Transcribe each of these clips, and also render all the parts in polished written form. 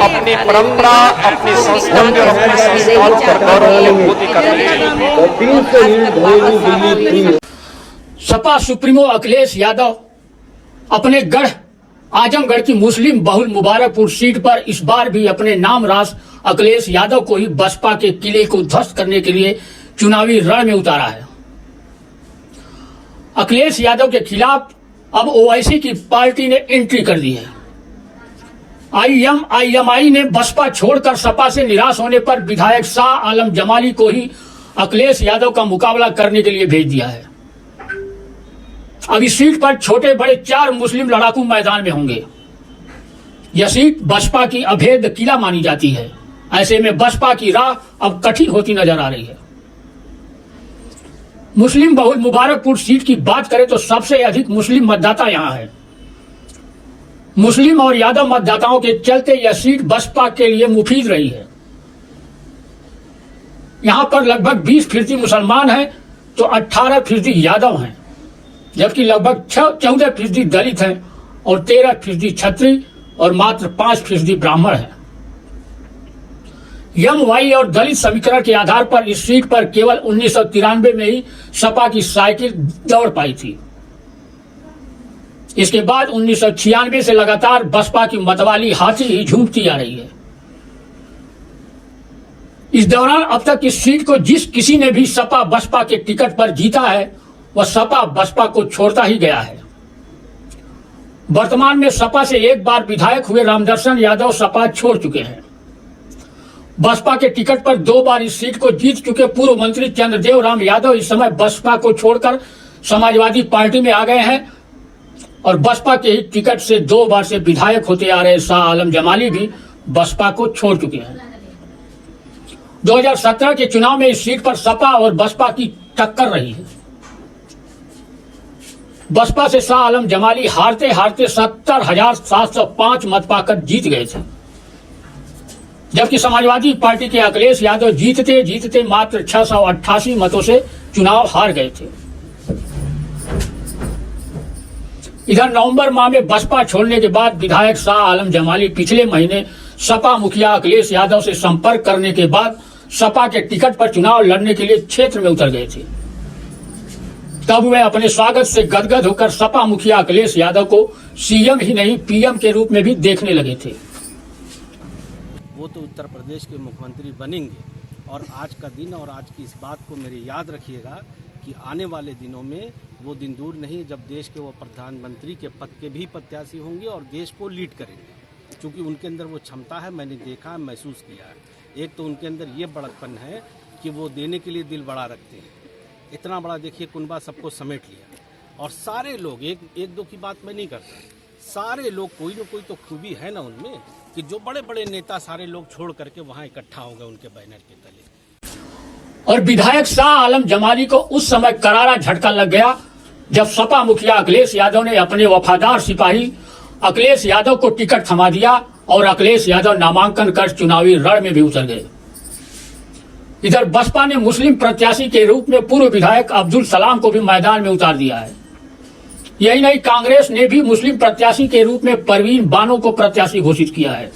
अपनी परंपरा, अपनी संस्कृति और अपने संस्कारों पर गौरव की अनुभूति करनी चाहिए। सपा सुप्रीमो अखिलेश यादव अपने गढ़ आजमगढ़ की मुस्लिम बहुल मुबारकपुर सीट पर इस बार भी अपने नाम रास अखिलेश यादव को ही बसपा के किले को ध्वस्त करने के लिए चुनावी रण में उतारा है। अखिलेश यादव के खिलाफ अब ओवैसी की पार्टी ने एंट्री कर दी है। आईएमआई ने बसपा छोड़कर सपा से निराश होने पर विधायक शाह आलम जमाली को ही अखिलेश यादव का मुकाबला करने के लिए भेज दिया है। अब इस सीट पर छोटे बड़े 4 मुस्लिम लड़ाकू मैदान में होंगे। यह सीट बसपा की अभेद्य किला मानी जाती है। ऐसे में बसपा की राह अब कठिन होती नजर आ रही है। मुस्लिम बहुल मुबारकपुर सीट की बात करें तो सबसे अधिक मुस्लिम मतदाता यहां है। मुस्लिम और यादव मतदाताओं के चलते यह सीट बसपा के लिए मुफीद रही है। यहां पर लगभग 20% मुसलमान हैं तो 18% यादव हैं, जबकि लगभग 14% दलित हैं और 13% क्षत्रिय और मात्र 5% ब्राह्मण हैं। एमवाई और दलित समीकरण के आधार पर इस सीट पर केवल 1993 में ही सपा की साइकिल दौड़ पाई थी। इसके बाद 1996 से लगातार बसपा की मतवाली हाथी ही झूमती आ रही है। इस दौरान अब तक इस सीट को जिस किसी ने भी सपा बसपा के टिकट पर जीता है वह सपा बसपा को छोड़ता ही गया है। वर्तमान में सपा से एक बार विधायक हुए रामदर्शन यादव सपा छोड़ चुके हैं। बसपा के टिकट पर 2 बार इस सीट को जीत चुके पूर्व मंत्री चंद्रदेव राम यादव इस समय बसपा को छोड़कर समाजवादी पार्टी में आ गए हैं और बसपा के ही टिकट से 2 बार से विधायक होते आ रहे शाह आलम जमाली भी बसपा को छोड़ चुके हैं। 2017 के चुनाव में इस सीट पर सपा और बसपा की टक्कर रही है। बसपा से शाह आलम जमाली हारते हारते 70,705 मत पाकर जीत गए थे, जबकि समाजवादी पार्टी के अखिलेश यादव जीतते जीतते मात्र 688 मतों से चुनाव हार गए थे। इधर नवंबर माह में बसपा छोड़ने के बाद विधायक शाह आलम जमाली पिछले महीने सपा मुखिया अखिलेश यादव से संपर्क करने के बाद सपा के टिकट पर चुनाव लड़ने के लिए क्षेत्र में उतर गए थे। तब वे अपने स्वागत से गदगद होकर सपा मुखिया अखिलेश यादव को सीएम ही नहीं पीएम के रूप में भी देखने लगे थे। वो तो उत्तर प्रदेश के मुख्यमंत्री बनेंगे और आज का दिन और आज की इस बात को मेरे याद रखिएगा कि आने वाले दिनों में वो दिन दूर नहीं जब देश के वो प्रधानमंत्री के पद के भी प्रत्याशी होंगे और देश को लीड करेंगे, क्योंकि उनके अंदर वो क्षमता है। मैंने देखा, महसूस किया है। एक तो उनके अंदर ये बड़कपन है कि वो देने के लिए दिल बड़ा रखते हैं। इतना बड़ा देखिए कुनबा सबको समेट लिया और सारे लोग एक दो की बात मैं नहीं करता, सारे लोग कोई ना कोई तो खूबी है ना उनमें कि जो बड़े बड़े नेता सारे लोग छोड़ करके वहाँ इकट्ठा हो गए उनके बैनर के तले। और विधायक शाह आलम जमाली को उस समय करारा झटका लग गया जब सपा मुखिया अखिलेश यादव ने अपने वफादार सिपाही अखिलेश यादव को टिकट थमा दिया और अखिलेश यादव नामांकन कर चुनावी रण में भी उतर गए। इधर बसपा ने मुस्लिम प्रत्याशी के रूप में पूर्व विधायक अब्दुल सलाम को भी मैदान में उतार दिया है। यही नहीं, कांग्रेस ने भी मुस्लिम प्रत्याशी के रूप में परवीन बानो को प्रत्याशी घोषित किया है।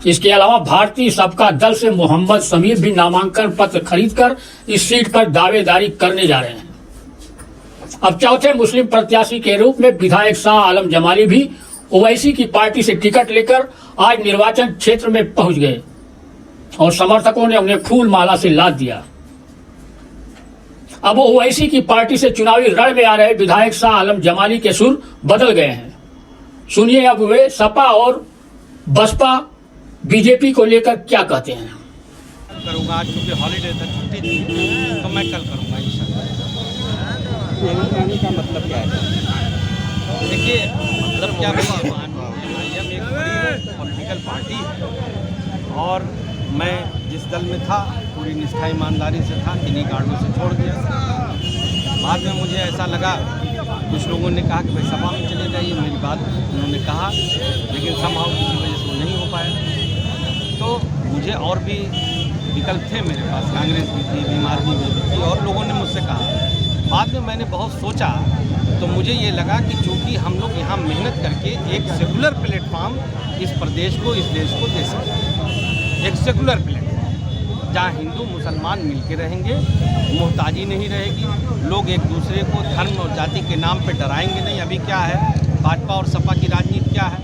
इसके अलावा भारतीय सबका दल से मोहम्मद समीर भी नामांकन पत्र खरीदकर इस सीट पर दावेदारी करने जा रहे हैं। अब चौथे मुस्लिम प्रत्याशी के रूप में विधायक शाह आलम जमाली भी ओवैसी की पार्टी से टिकट लेकर आज निर्वाचन क्षेत्र में पहुंच गए और समर्थकों ने उन्हें फूल माला से लाद दिया। अब ओवैसी की पार्टी से चुनावी रण में आ रहे विधायक शाह आलम जमाली के सुर बदल गए हैं। सुनिए अब वे सपा और बसपा बीजेपी को लेकर क्या कहते हैं। करूंगा आज क्योंकि हॉलीडे था, छुट्टी थी, तो मैं कल करूंगा इंशाल्लाह। का मतलब क्या है? देखिए मतलब क्या है, हम एक बड़ी पॉलिटिकल पार्टी है और मैं जिस दल में था पूरी निष्ठा ईमानदारी से था, इन्हीं गाड़ियों से छोड़ दिया। बाद में मुझे ऐसा लगा, कुछ लोगों ने कहा कि भाई सपा में चले जाइए, मेरी बात उन्होंने कहा, लेकिन संभव किसी वजह से वो नहीं हो पाया। तो मुझे और भी विकल्प थे मेरे पास, कांग्रेस भी थी, बीमारी भी थी और लोगों ने मुझसे कहा। बाद में मैंने बहुत सोचा तो मुझे ये लगा कि चूँकि हम लोग यहाँ मेहनत करके एक सेकुलर प्लेटफॉर्म इस प्रदेश को, इस देश को दे सकते हैं। एक सेकुलर प्लेटफॉर्म जहाँ हिंदू मुसलमान मिलके रहेंगे, मोहताजी नहीं रहेगी, लोग एक दूसरे को धर्म और जाति के नाम पे डराएंगे नहीं। अभी क्या है, भाजपा और सपा की राजनीति क्या है,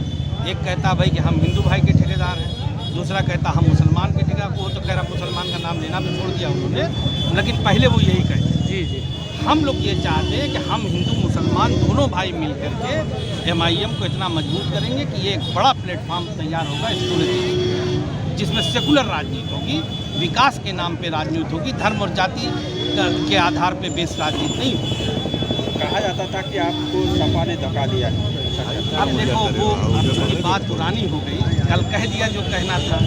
एक कहता भाई कि हम हिंदू भाई के ठेकेदार हैं, दूसरा कहता हम मुसलमान के ठेकेदार। वो तो कह रहा मुसलमान का नाम लेना भी छोड़ दिया उन्होंने, लेकिन पहले वो यही कहते। जी हम लोग ये चाहते हैं कि हम हिंदू मुसलमान दोनों भाई मिल करके MIM को इतना मजबूत करेंगे कि ये एक बड़ा प्लेटफॉर्म तैयार होगा इस पूरे देश में, जिसमें सेकुलर राजनीति होगी, विकास के नाम पे राजनीति होगी, धर्म और जाति के आधार पे बेस राजनीति नहीं होगी। कहा जाता था कि आपको सपा ने धोखा दिया है। अब देखो, वो अपनी बात पुरानी हो गई, कल कह दिया जो कहना था,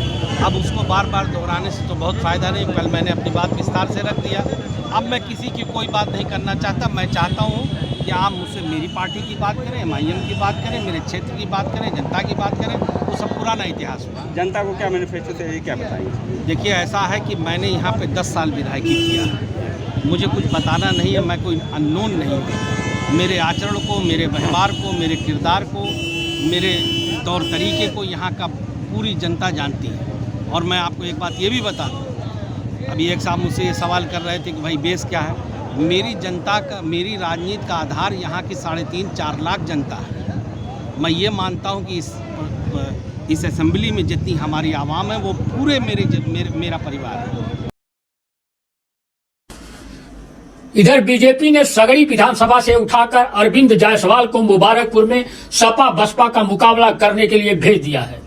अब उसको बार बार दोहराने से तो बहुत फ़ायदा नहीं। कल मैंने अपनी बात विस्तार से रख दिया, अब मैं किसी की कोई बात नहीं करना चाहता। मैं चाहता हूँ कि आप मुझसे मेरी पार्टी की बात करें, MIM की बात करें, मेरे क्षेत्र की बात करें, जनता की बात करें, वो सब पुराना इतिहास हुआ। जनता को क्या मैनिफेस्टो से क्या बताएंगे? देखिए, ऐसा है कि मैंने यहाँ पे 10 साल विधायकी किया है, मुझे कुछ बताना नहीं है, मैं कोई अननोन नहीं हूँ। मेरे आचरण को, मेरे व्यवहार को, मेरे किरदार को, मेरे तौर तरीके को यहाँ का पूरी जनता जानती है। और मैं आपको एक बात ये भी बता दूँ, अभी एक साहब मुझसे ये सवाल कर रहे थे कि भाई बेस क्या है। मेरी जनता का, मेरी राजनीति का आधार यहाँ की 3.5-4 लाख जनता है। मैं ये मानता हूँ कि इस असेंबली में जितनी हमारी आवाम है वो पूरे मेरा परिवार है। इधर बीजेपी ने सगड़ी विधानसभा से उठाकर अरविंद जायसवाल को मुबारकपुर में सपा बसपा का मुकाबला करने के लिए भेज दिया है।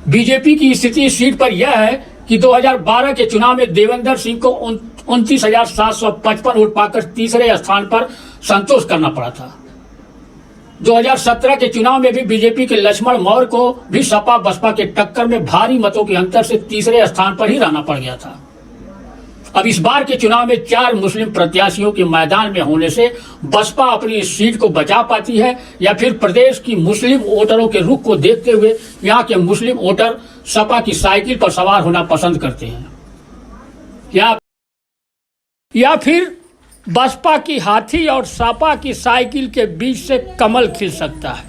बीजेपी की स्थिति इस सीट पर यह है कि 2012 के चुनाव में देवेंद्र सिंह को 29,755 वोट पाकर तीसरे स्थान पर संतोष करना पड़ा था। 2017 के चुनाव में भी बीजेपी के लक्ष्मण मौर्य को भी सपा बसपा के टक्कर में भारी मतों के अंतर से तीसरे स्थान पर ही रहना पड़ गया था। अब इस बार के चुनाव में 4 मुस्लिम प्रत्याशियों के मैदान में होने से बसपा अपनी इस सीट को बचा पाती है या फिर प्रदेश की मुस्लिम वोटरों के रुख को देखते हुए यहाँ के मुस्लिम वोटर सपा की साइकिल पर सवार होना पसंद करते हैं या फिर बसपा की हाथी और सपा की साइकिल के बीच से कमल खिल सकता है।